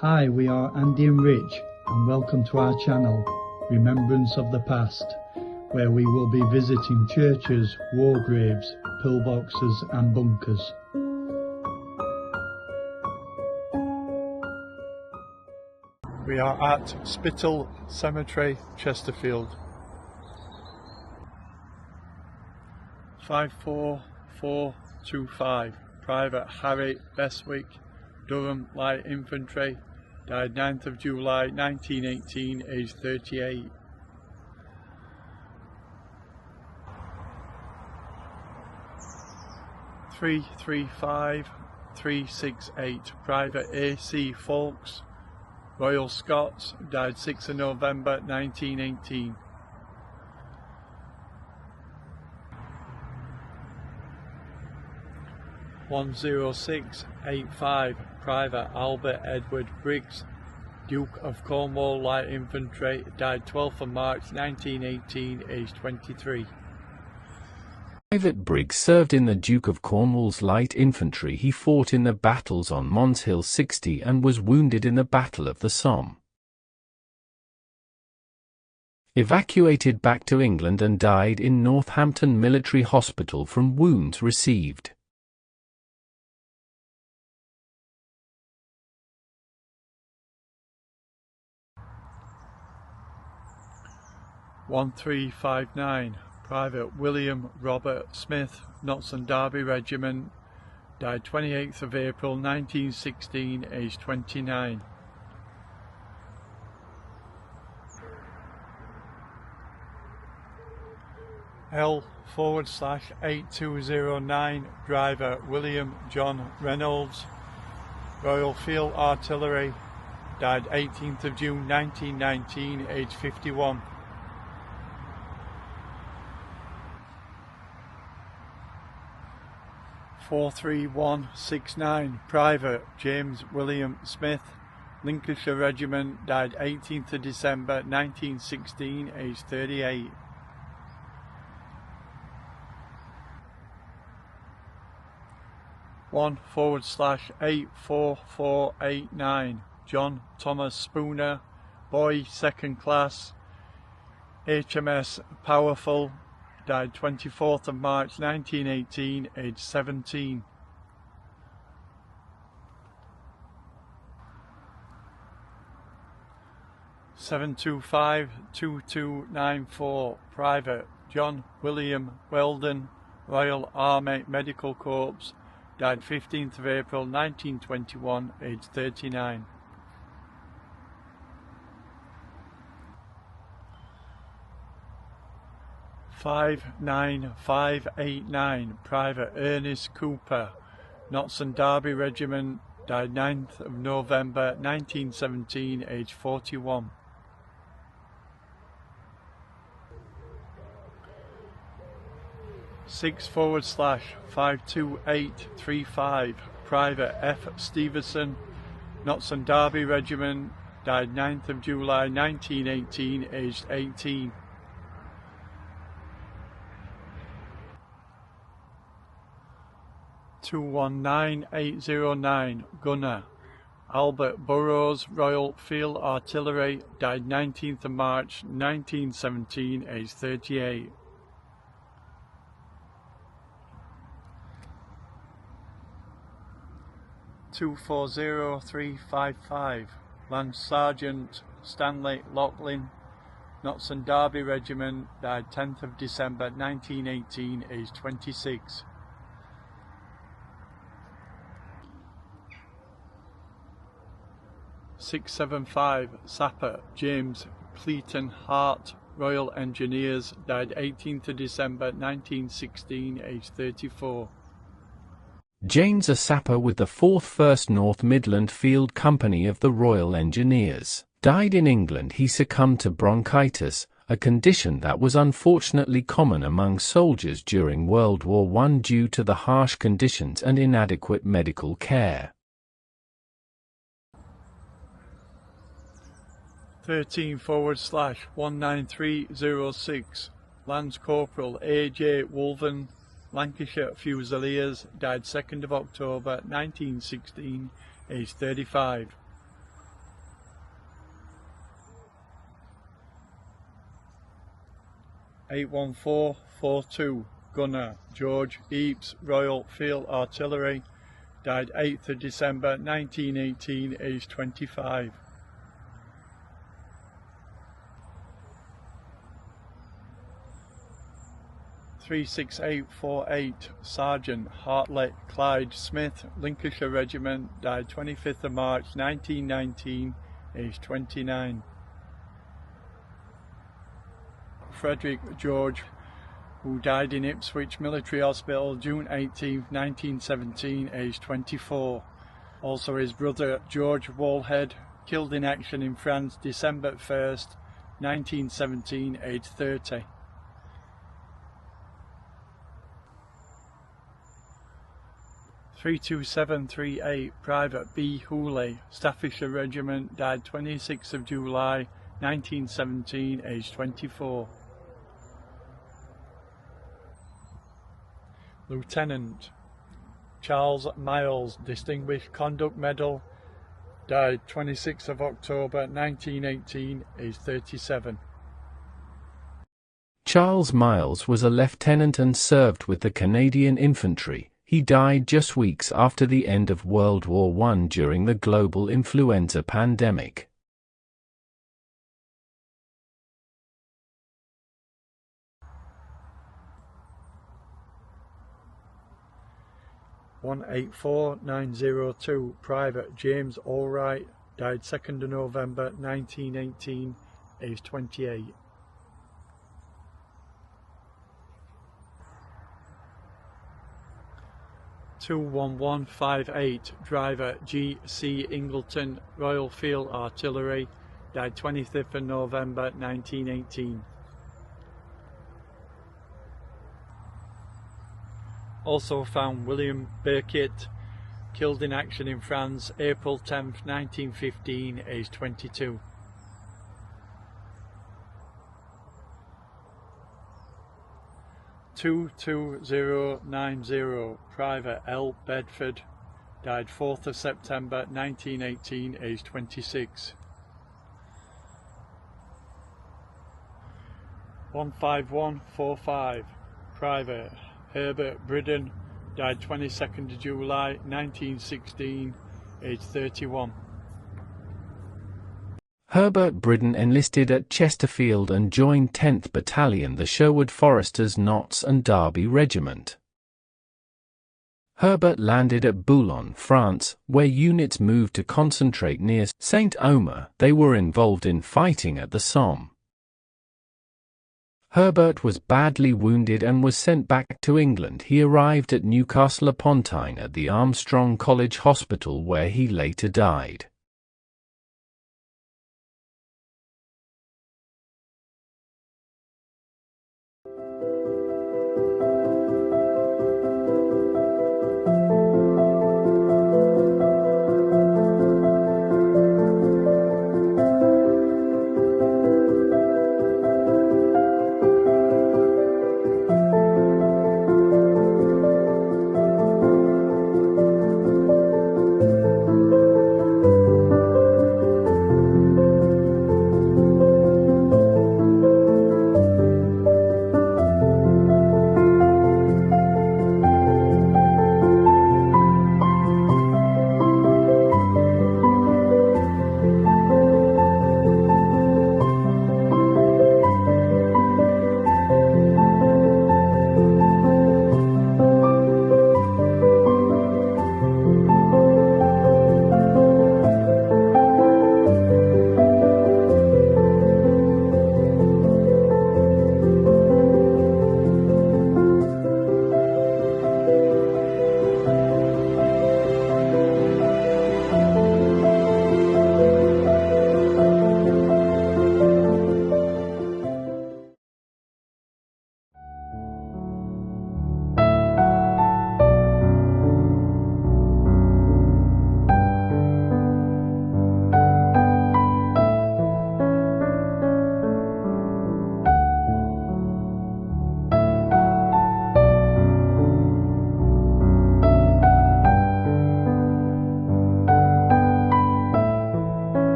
Hi, we are Andy and Rich, and welcome to our channel, Remembrance of the Past, where we will be visiting churches, war graves, pillboxes and bunkers. We are at SPITAL Cemetery, Chesterfield. 54425, Private Harry Bestwick, Durham Light Infantry, died 9th of July 1918, aged 38. Three 335-368, Private A C Fowkes, Royal Scots, died 6th of November 1918. One 0685, Private Albert Edward Briggs, Duke of Cornwall Light Infantry, died 12th of March 1918, aged 23. Private Briggs served in the Duke of Cornwall's Light Infantry. He fought in the battles on Mons Hill 60 and was wounded in the Battle of the Somme. Evacuated back to England and died in Northampton Military Hospital from wounds received. One 359, Private William Robert Smith, Notts and Derby Regiment, died 28th of April 1916, aged 29. L/8209, Driver William John Reynolds, Royal Field Artillery, died 18th of June 1919, aged 51. Four 3169, Private James William Smith, Lincolnshire Regiment, died 18th of December 1916, aged 38. /84489, John Thomas Spooner, boy 2nd class, HMS Powerful, died 24th of March 1918, aged 17. /7252294, Private John William Wheldon, Royal Army Medical Corps, died 15th of April 1921, aged 39. /59589, Private Ernest Cooper, Notts and Derby Regiment, died 9th of November 1917, aged 41. /52835, Private F Stevenson, Notts and Derby Regiment, died 9th of July 1918, aged 18. /219809, Gunner Albert Burrows, Royal Field Artillery, died 19th of March 1917, aged 38. /240355, Lance Sergeant Stanley Locklin, Notts and Derby Regiment, died 10th of December 1918, aged 26. /675, Sapper James Cleaton Hart, Royal Engineers, died 18th of December 1916, aged 34. James, a sapper with the 4th 1st North Midland Field Company of the Royal Engineers, died in England. He succumbed to bronchitis, a condition that was unfortunately common among soldiers during World War I due to the harsh conditions and inadequate medical care. 13/19306, Lance Corporal A.J. Woolven, Lancashire Fusiliers, died 2nd of October 1916, aged 35. 81442, gunner George Heaps, Royal Field Artillery, died 8th of December 1918, aged 25. 36848, Sergeant Hartley, Clyde Smith, Lincolnshire Regiment, died 25th of March 1919, aged 29. Frederick George, who died in Ipswich Military Hospital June 18, 1917, aged 24. Also his brother George Wallhead, killed in action in France December 1st, 1917, aged 30. (32738) Private B. Hooley, Staffordshire Regiment, died 26th of July 1917, aged 24. Lieutenant Charles Miles, Distinguished Conduct Medal, died 26th of October 1918, aged 37. Charles Miles was a lieutenant and served with the Canadian Infantry. He died just weeks after the end of World War I during the global influenza pandemic. (184,902) Private James Allwright, died 2nd of November 1918, aged 28. (21158) Driver G. C. Ingleton, Royal Field Artillery, died 25th of November 1918. Also found William Burkitt, killed in action in France April 10th, 1915, aged 22. (22090) Private L. Bedford, died 4th of September 1918, aged 26. 15145 Private Herbert Briddon, died 22nd of July 1916, aged 31. Herbert Briddon enlisted at Chesterfield and joined 10th Battalion, the Sherwood Foresters, Notts and Derby Regiment. Herbert landed at Boulogne, France, where units moved to concentrate near Saint-Omer. They were involved in fighting at the Somme. Herbert was badly wounded and was sent back to England. He arrived at Newcastle upon Tyne at the Armstrong College Hospital, where he later died.